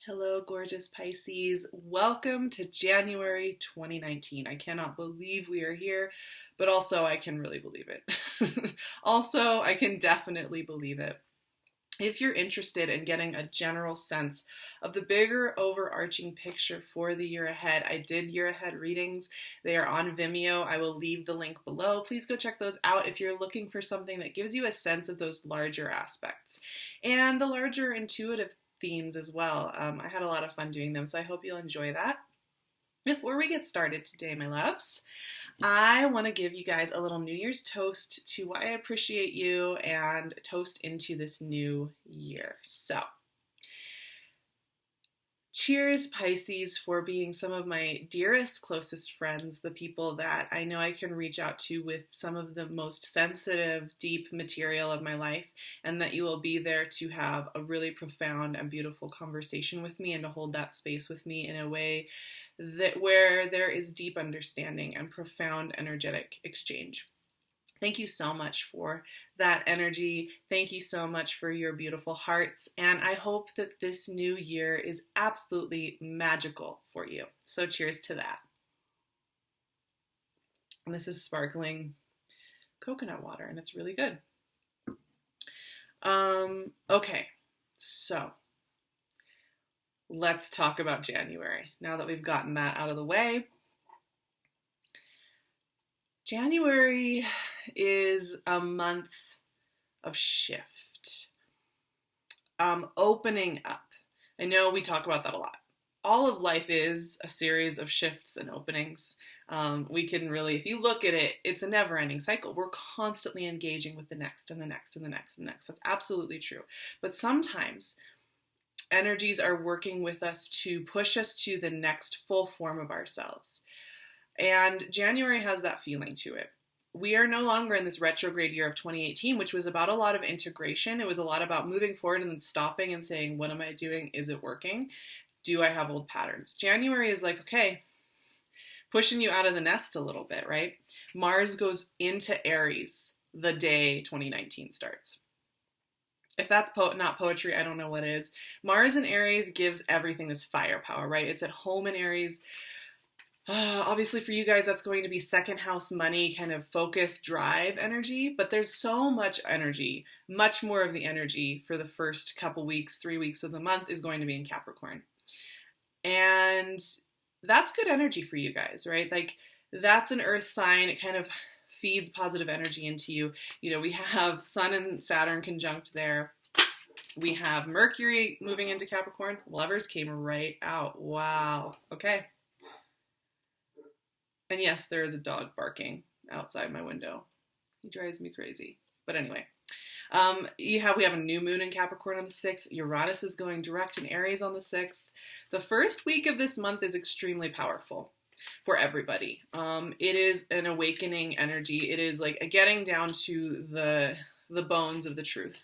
Hello, gorgeous Pisces. Welcome to January 2019. I cannot believe we are here, but also I can really believe it. Also, I can definitely believe it. If you're interested in getting a general sense of the bigger overarching picture for the year ahead, I did year ahead readings. They are on Vimeo. I will leave the link below. Please go check those out if you're looking for something that gives you a sense of those larger aspects and the larger intuitive themes as well. I had a lot of fun doing them, so I hope you'll enjoy that. Before we get started today, my loves, I want to give you guys a little New Year's toast to why I appreciate you and toast into this new year. So, cheers, Pisces, for being some of my dearest, closest friends, the people that I know I can reach out to with some of the most sensitive, deep material of my life, and that you will be there to have a really profound and beautiful conversation with me and to hold that space with me in a way that where there is deep understanding and profound energetic exchange. Thank you so much for that energy. Thank you so much for your beautiful hearts. And I hope that this new year is absolutely magical for you. So cheers to that. And this is sparkling coconut water, and it's really good. Okay, so let's talk about January. Now that we've gotten that out of the way. January is a month of shift, opening up. I know we talk about that a lot. All of life is a series of shifts and openings. We can really, if you look at it, it's a never-ending cycle. We're constantly engaging with the next and the next and the next and the next. That's absolutely true. But sometimes energies are working with us to push us to the next full form of ourselves. And January has that feeling to it. We are no longer in this retrograde year of 2018, which was about a lot of integration. It was a lot about moving forward and then stopping and saying, what am I doing? Is it working? Do I have old patterns? January is like, okay, pushing you out of the nest a little bit, right? Mars goes into Aries the day 2019 starts. If that's not poetry, I don't know what is. Mars in Aries gives everything this firepower, right? It's at home in Aries. Obviously for you guys, that's going to be second house money, kind of focus, drive energy, but there's so much energy, much more of the energy for the first couple weeks, 3 weeks of the month is going to be in Capricorn. And that's good energy for you guys, right? Like that's an earth sign. It kind of feeds positive energy into you. You know, we have Sun and Saturn conjunct there. We have Mercury moving into Capricorn. Lovers came right out. Wow. Okay. And yes, there is a dog barking outside my window. He drives me crazy. But anyway, we have a new moon in Capricorn on the 6th. Uranus is going direct in Aries on the 6th. The first week of this month is extremely powerful for everybody. It is an awakening energy. It is like a getting down to the bones of the truth.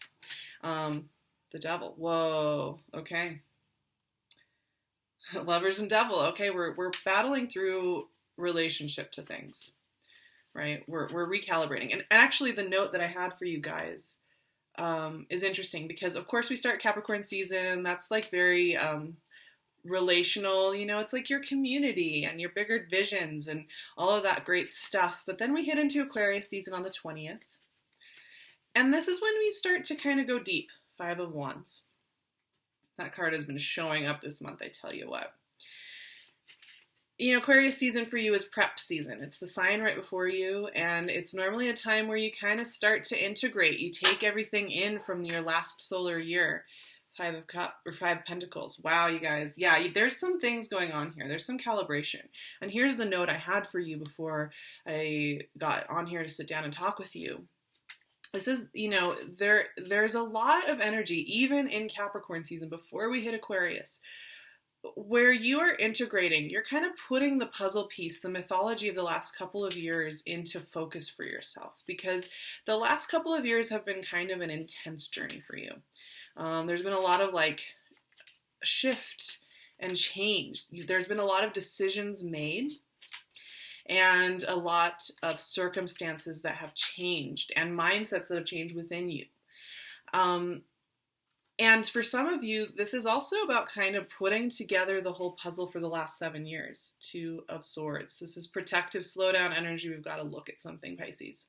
The devil. Whoa. Okay. Lovers and devil. Okay, we're battling through relationship to things, right? We're recalibrating. And actually the note that I had for you guys is interesting because of course we start Capricorn season. That's like very relational, you know, it's like your community and your bigger visions and all of that great stuff. But then we hit into Aquarius season on the 20th. And this is when we start to kind of go deep. 5 of Wands. That card has been showing up this month, I tell you what. You know, Aquarius season for you is prep season. It's the sign right before you, and it's normally a time where you kind of start to integrate. You take everything in from your last solar year. 5 of Cups or 5 of Pentacles. Wow, you guys. Yeah, there's some things going on here. There's some calibration. And here's the note I had for you before I got on here to sit down and talk with you. This is, you know, there's a lot of energy, even in Capricorn season, before we hit Aquarius, where you are integrating, you're kind of putting the puzzle piece, the mythology of the last couple of years into focus for yourself, because the last couple of years have been kind of an intense journey for you. There's been a lot of like shift and change. There's been a lot of decisions made and a lot of circumstances that have changed and mindsets that have changed within you. And for some of you, this is also about kind of putting together the whole puzzle for the last 7 years. Two of Swords. This is protective, slow down energy. We've got to look at something, Pisces.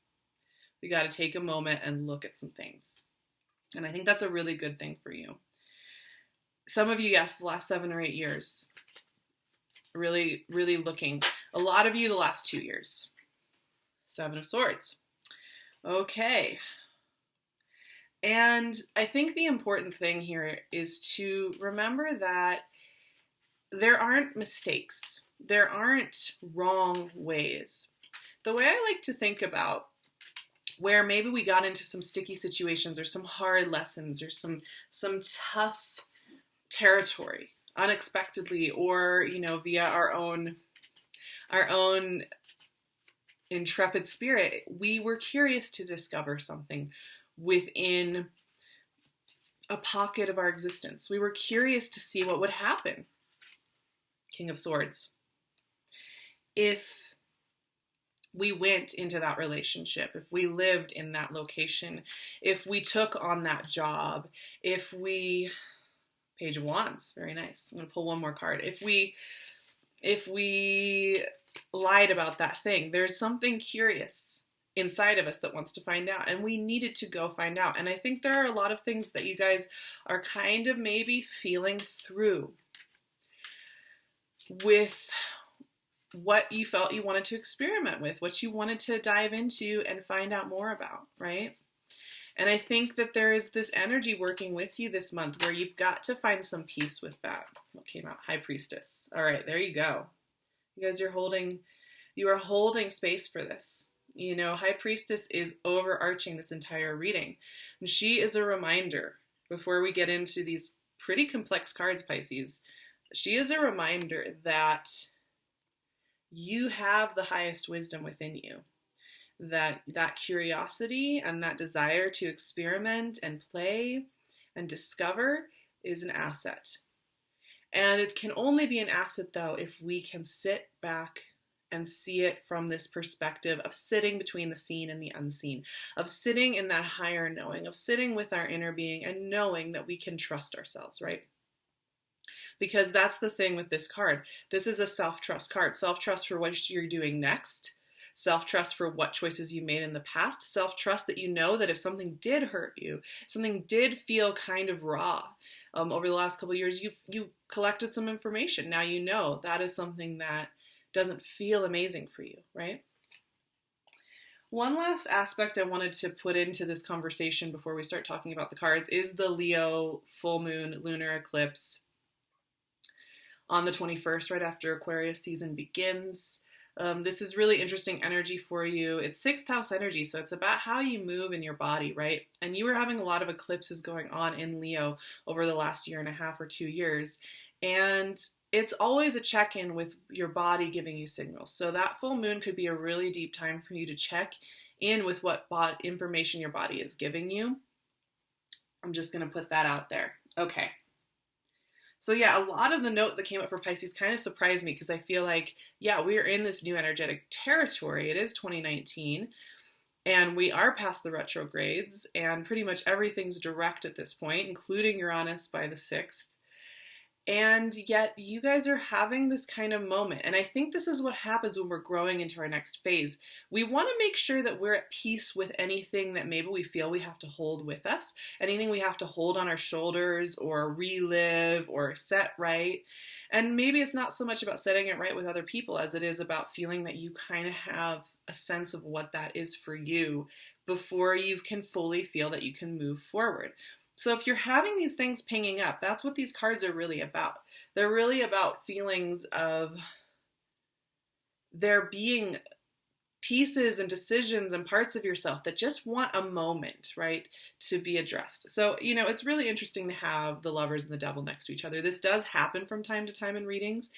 We got to take a moment and look at some things. And I think that's a really good thing for you. Some of you, yes, the last 7 or 8 years. Really, really looking. A lot of you, the last 2 years. 7 of Swords. Okay. And I think the important thing here is to remember that there aren't mistakes. There aren't wrong ways. The way I like to think about where maybe we got into some sticky situations or some hard lessons or some tough territory unexpectedly, or, you know, via our own intrepid spirit, we were curious to discover something within a pocket of our existence. We were curious to see what would happen. King of Swords. If we went into that relationship, if we lived in that location, if we took on that job, if we... Page of Wands, very nice. I'm going to pull one more card. If we lied about that thing, there's something curious inside of us that wants to find out, and we needed to go find out. And I think there are a lot of things that you guys are kind of maybe feeling through with what you felt you wanted to experiment with, what you wanted to dive into and find out more about, right? And I think that there is this energy working with you this month where you've got to find some peace with that. What came out? High Priestess. All right, there you go. You guys are holding space for this. You know, High Priestess is overarching this entire reading. And she is a reminder, before we get into these pretty complex cards, Pisces, she is a reminder that you have the highest wisdom within you. That curiosity and that desire to experiment and play and discover is an asset. And it can only be an asset, though, if we can sit back and see it from this perspective of sitting between the seen and the unseen, of sitting in that higher knowing, of sitting with our inner being and knowing that we can trust ourselves, right? Because that's the thing with this card. This is a self-trust card. Self-trust for what you're doing next. Self-trust for what choices you made in the past. Self-trust that you know that if something did hurt you, something did feel kind of raw over the last couple of years, you collected some information. Now you know that is something that doesn't feel amazing for you, right? One last aspect I wanted to put into this conversation before we start talking about the cards is the Leo full moon lunar eclipse on the 21st, right after Aquarius season begins. This is really interesting energy for you. It's 6th house energy, so it's about how you move in your body, right? And you were having a lot of eclipses going on in Leo over the last 1.5 or 2 years. And it's always a check-in with your body giving you signals. So that full moon could be a really deep time for you to check in with what information your body is giving you. I'm just going to put that out there. Okay. So yeah, a lot of the note that came up for Pisces kind of surprised me because I feel like, yeah, we are in this new energetic territory. It is 2019 and we are past the retrogrades and pretty much everything's direct at this point, including Uranus by the 6th. And yet you guys are having this kind of moment. And I think this is what happens when we're growing into our next phase. We want to make sure that we're at peace with anything that maybe we feel we have to hold with us, anything we have to hold on our shoulders or relive or set right. And maybe it's not so much about setting it right with other people as it is about feeling that you kind of have a sense of what that is for you before you can fully feel that you can move forward. So if you're having these things pinging up, that's what these cards are really about. They're really about feelings of there being pieces and decisions and parts of yourself that just want a moment, right, to be addressed. So, you know, it's really interesting to have the Lovers and the Devil next to each other. This does happen from time to time in readings.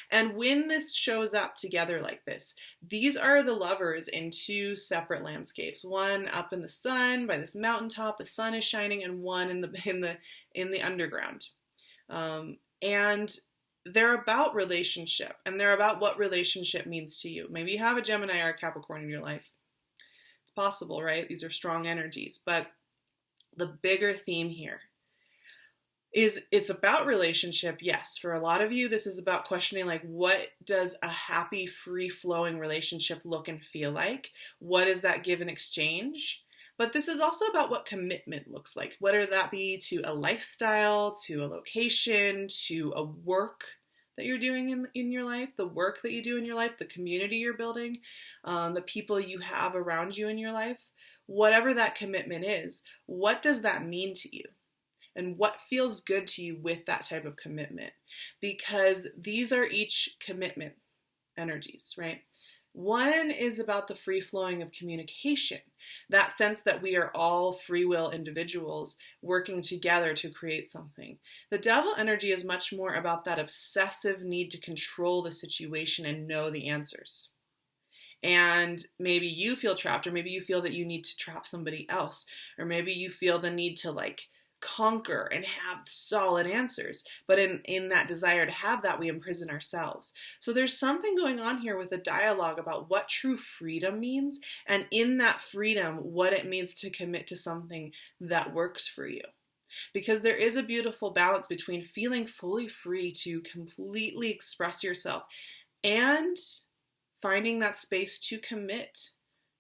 And when this shows up together like this, these are the lovers in two separate landscapes. One up in the sun by this mountaintop, the sun is shining, and one in the underground. And they're about relationship, and they're about what relationship means to you. Maybe you have a Gemini or a Capricorn in your life. It's possible, right? These are strong energies. But the bigger theme here, is it's about relationship. Yes, for a lot of you, this is about questioning, like, what does a happy, free-flowing relationship look and feel like? What does that give in exchange? But this is also about what commitment looks like, whether that be to a lifestyle, to a location, to a work that you're doing in your life, the work that you do in your life, the community you're building, the people you have around you in your life. Whatever that commitment is, what does that mean to you? And what feels good to you with that type of commitment? Because these are each commitment energies, right? One is about the free flowing of communication, that sense that we are all free will individuals working together to create something. The devil energy is much more about that obsessive need to control the situation and know the answers. And maybe you feel trapped, or maybe you feel that you need to trap somebody else, or maybe you feel the need to conquer and have solid answers. But in that desire to have that, we imprison ourselves. So there's something going on here with a dialogue about what true freedom means, and in that freedom, what it means to commit to something that works for you. Because there is a beautiful balance between feeling fully free to completely express yourself and finding that space to commit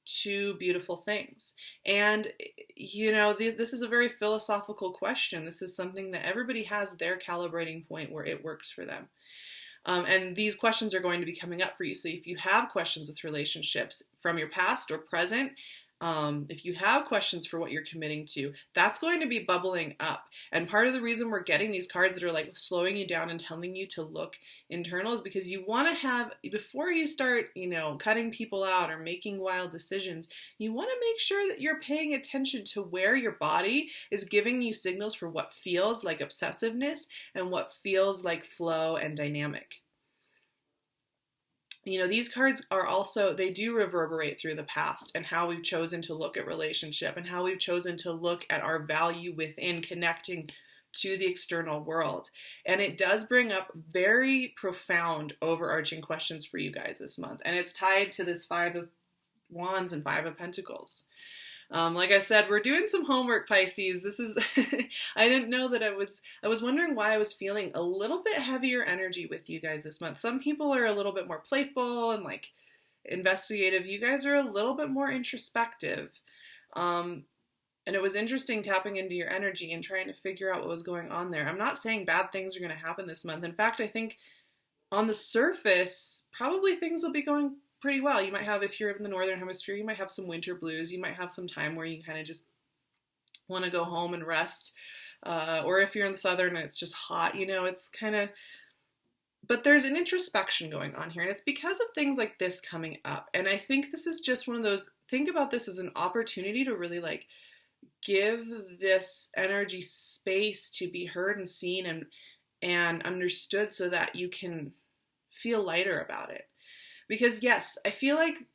to beautiful things. And, this is a very philosophical question. This is something that everybody has their calibrating point where it works for them. And these questions are going to be coming up for you. So if you have questions with relationships from your past or present, if you have questions for what you're committing to, that's going to be bubbling up. And part of the reason we're getting these cards that are slowing you down and telling you to look internal is because you want to have, before you start, cutting people out or making wild decisions, you want to make sure that you're paying attention to where your body is giving you signals for what feels like obsessiveness and what feels like flow and dynamic. These cards are also, they do reverberate through the past and how we've chosen to look at relationship and how we've chosen to look at our value within connecting to the external world. And it does bring up very profound, overarching questions for you guys this month. And it's tied to this 5 of Wands and 5 of Pentacles. Like I said, we're doing some homework, Pisces. This is, I didn't know that I was wondering why I was feeling a little bit heavier energy with you guys this month. Some people are a little bit more playful and investigative. You guys are a little bit more introspective. And it was interesting tapping into your energy and trying to figure out what was going on there. I'm not saying bad things are going to happen this month. In fact, I think on the surface, probably things will be going pretty well. You might have, if you're in the Northern Hemisphere, you might have some winter blues. You might have some time where you kind of just want to go home and rest. Or if you're in the Southern and it's just hot, it's kind of, but there's an introspection going on here. And it's because of things like this coming up. And I think this is just one of those, think about this as an opportunity to really give this energy space to be heard and seen and understood so that you can feel lighter about it. Because yes, I feel like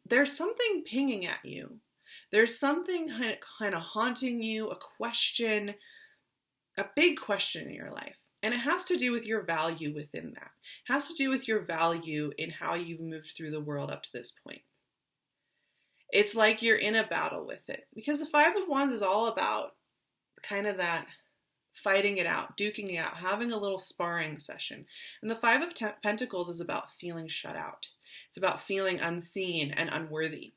there's something pinging at you. There's something kind of haunting you, a question, a big question in your life. And it has to do with your value within that. It has to do with your value in how you've moved through the world up to this point. It's like you're in a battle with it. Because the 5 of Wands is all about kind of that fighting it out, duking it out, having a little sparring session. And the 5 of Pentacles is about feeling shut out. It's about feeling unseen and unworthy,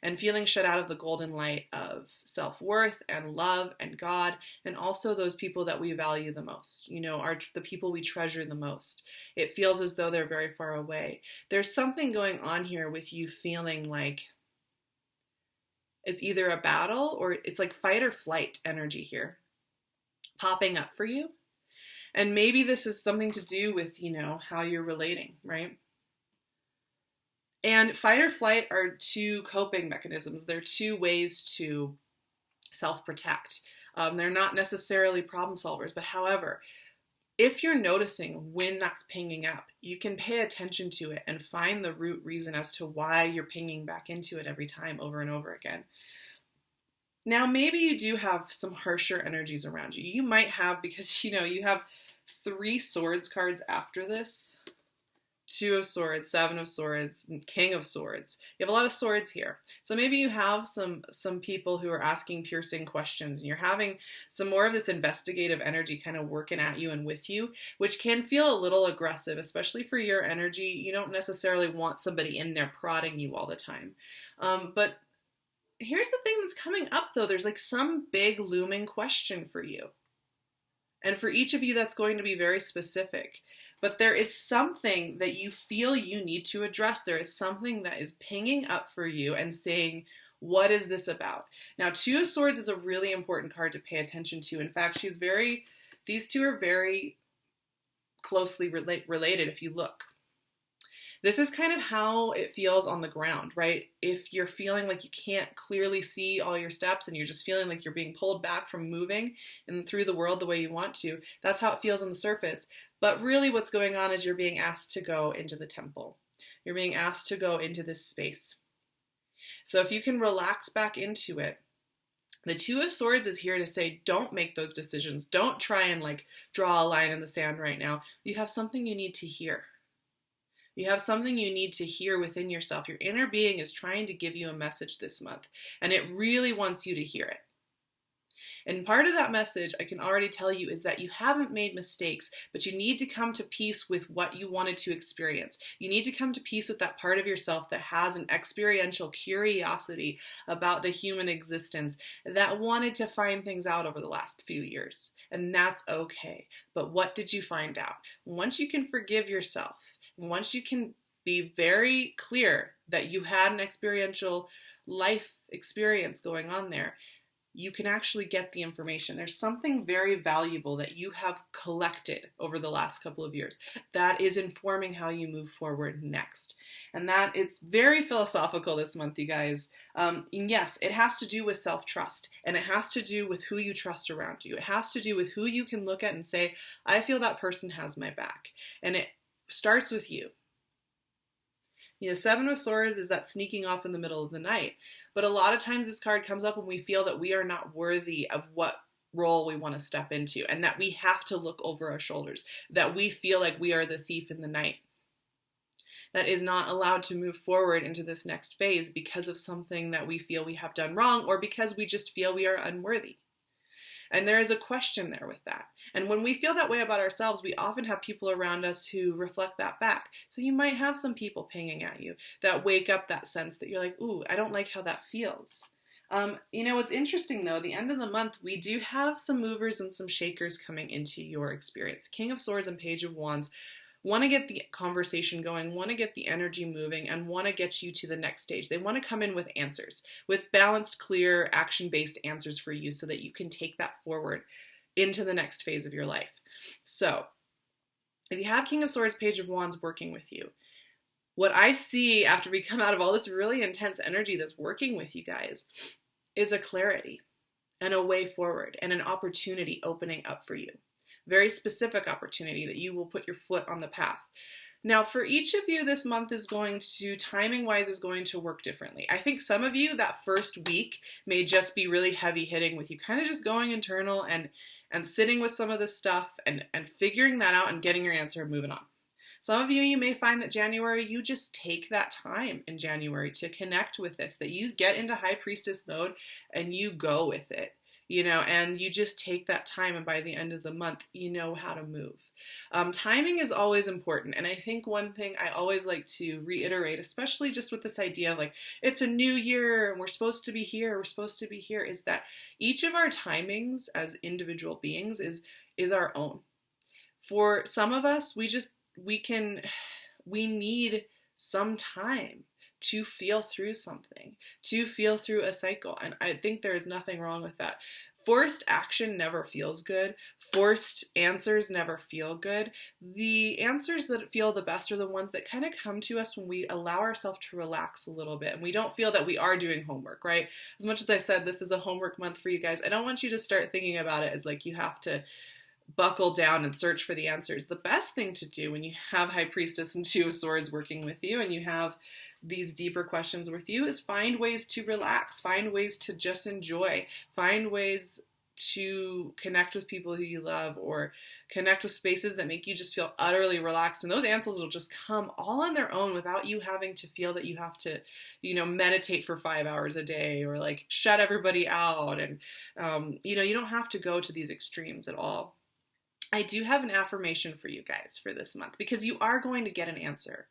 and feeling shut out of the golden light of self-worth and love and God, and also those people that we value the most, the people we treasure the most. It feels as though they're very far away. There's something going on here with you feeling like it's either a battle or it's like fight or flight energy here popping up for you. And maybe this is something to do with, how you're relating, right? And fight or flight are 2 coping mechanisms. They're 2 ways to self-protect. They're not necessarily problem solvers, but however, if you're noticing when that's pinging up, you can pay attention to it and find the root reason as to why you're pinging back into it every time over and over again. Now, maybe you do have some harsher energies around you. You might have, because, you have 3 swords cards after this. Two of Swords, Seven of Swords, and King of Swords. You have a lot of swords here. So maybe you have some people who are asking piercing questions, and you're having some more of this investigative energy kind of working at you and with you, which can feel a little aggressive, especially for your energy. You don't necessarily want somebody in there prodding you all the time. But here's the thing that's coming up, though. There's like some big looming question for you. And for each of you, that's going to be very specific. But there is something that you feel you need to address. There is something that is pinging up for you and saying, what is this about? Now, Two of Swords is a really important card to pay attention to. In fact, these two are very closely related if you look. This is kind of how it feels on the ground, right? If you're feeling like you can't clearly see all your steps and you're just feeling like you're being pulled back from moving and through the world the way you want to, that's how it feels on the surface. But really what's going on is you're being asked to go into the temple. You're being asked to go into this space. So if you can relax back into it, the Two of Swords is here to say, don't make those decisions. Don't try and like draw a line in the sand right now. You have something you need to hear. You have something you need to hear within yourself. Your inner being is trying to give you a message this month, and it really wants you to hear it. And part of that message, I can already tell you, is that you haven't made mistakes, but you need to come to peace with what you wanted to experience. You need to come to peace with that part of yourself that has an experiential curiosity about the human existence, that wanted to find things out over the last few years. And that's okay. But what did you find out? Once you can forgive yourself, once you can be very clear that you had an experiential life experience going on there, you can actually get the information. There's something very valuable that you have collected over the last couple of years that is informing how you move forward next. And that it's very philosophical this month, you guys. And yes, it has to do with self-trust, and it has to do with who you trust around you. It has to do with who you can look at and say, I feel that person has my back. And it starts with you. You know, Seven of Swords is that sneaking off in the middle of the night. But a lot of times this card comes up when we feel that we are not worthy of what role we want to step into, and that we have to look over our shoulders, that we feel like we are the thief in the night that is not allowed to move forward into this next phase because of something that we feel we have done wrong, or because we just feel we are unworthy. And there is a question there with that. And when we feel that way about ourselves, we often have people around us who reflect that back. So you might have some people pinging at you that wake up that sense that you're like, ooh, I don't like how that feels. You know, what's interesting though, the end of the month, we do have some movers and some shakers coming into your experience. King of Swords and Page of Wands want to get the conversation going, want to get the energy moving, and want to get you to the next stage. They want to come in with answers, with balanced, clear, action-based answers for you so that you can take that forward into the next phase of your life. So, if you have King of Swords, Page of Wands working with you, what I see after we come out of all this really intense energy that's working with you guys is a clarity and a way forward and an opportunity opening up for you. Very specific opportunity that you will put your foot on the path. Now, for each of you, this month is going to, timing-wise, is going to work differently. I think some of you, that first week may just be really heavy hitting with you kind of just going internal and sitting with some of this stuff and figuring that out and getting your answer and moving on. Some of you may find that January, you just take that time in January to connect with this, that you get into High Priestess mode and you go with it. You know, and you just take that time, and by the end of the month, you know how to move. Timing is always important, and I think one thing I always like to reiterate, especially just with this idea of like, it's a new year, and we're supposed to be here, is that each of our timings as individual beings is our own. For some of us, we need some time to feel through something, to feel through a cycle. And I think there is nothing wrong with that. Forced action never feels good. Forced answers never feel good. The answers that feel the best are the ones that kind of come to us when we allow ourselves to relax a little bit and we don't feel that we are doing homework, right? As much as I said this is a homework month for you guys, I don't want you to start thinking about it as like you have to buckle down and search for the answers. The best thing to do when you have High Priestess and Two of Swords working with you and you have these deeper questions with you is find ways to relax, find ways to just enjoy, find ways to connect with people who you love, or connect with spaces that make you just feel utterly relaxed. And those answers will just come all on their own without you having to feel that you have to, meditate for 5 hours a day, or like shut everybody out. And, you don't have to go to these extremes at all. I do have an affirmation for you guys for this month, because you are going to get an answer.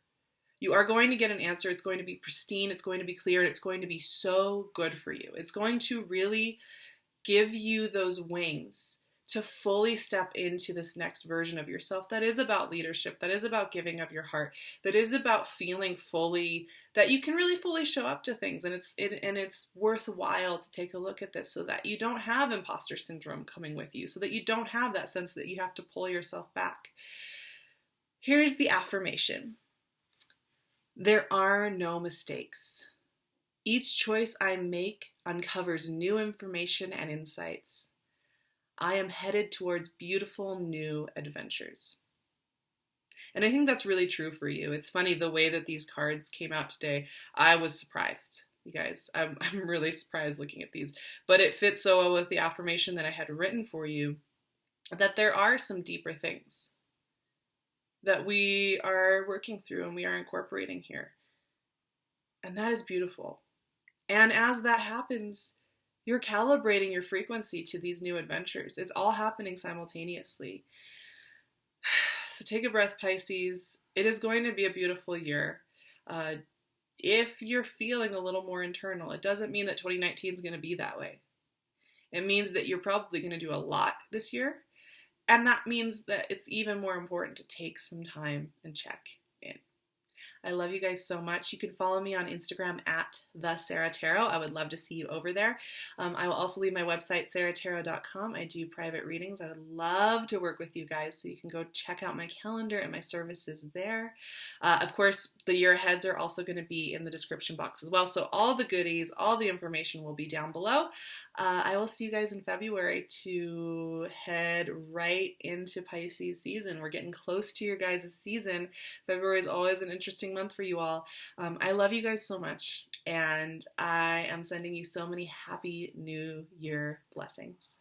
You are going to get an answer. It's going to be pristine. It's going to be clear. And it's going to be so good for you. It's going to really give you those wings to fully step into this next version of yourself that is about leadership, that is about giving of your heart, that is about feeling fully, that you can really fully show up to things. And it's worthwhile to take a look at this, so that you don't have imposter syndrome coming with you, so that you don't have that sense that you have to pull yourself back. Here's the affirmation. There are no mistakes. Each choice I make uncovers new information and insights. I am headed towards beautiful new adventures. And I think that's really true for you. It's funny, the way that these cards came out today, I was surprised. You guys, I'm really surprised looking at these. But it fits so well with the affirmation that I had written for you, that there are some deeper things that we are working through and we are incorporating here. And that is beautiful. And as that happens, you're calibrating your frequency to these new adventures. It's all happening simultaneously. So take a breath, Pisces. It is going to be a beautiful year. If you're feeling a little more internal, it doesn't mean that 2019 is going to be that way. It means that you're probably going to do a lot this year. And that means that it's even more important to take some time and check in. I love you guys so much. You can follow me on Instagram at @SarahTarot. I would love to see you over there. I will also leave my website, SARAHTAROT.com. I do private readings. I would love to work with you guys, so you can go check out my calendar and my services there. Of course, the year aheads are also going to be in the description box as well. So all the goodies, all the information will be down below. I will see you guys in February to head right into Pisces season. We're getting close to your guys' season. February is always an interesting month for you all. I love you guys so much, and I am sending you so many happy New Year blessings.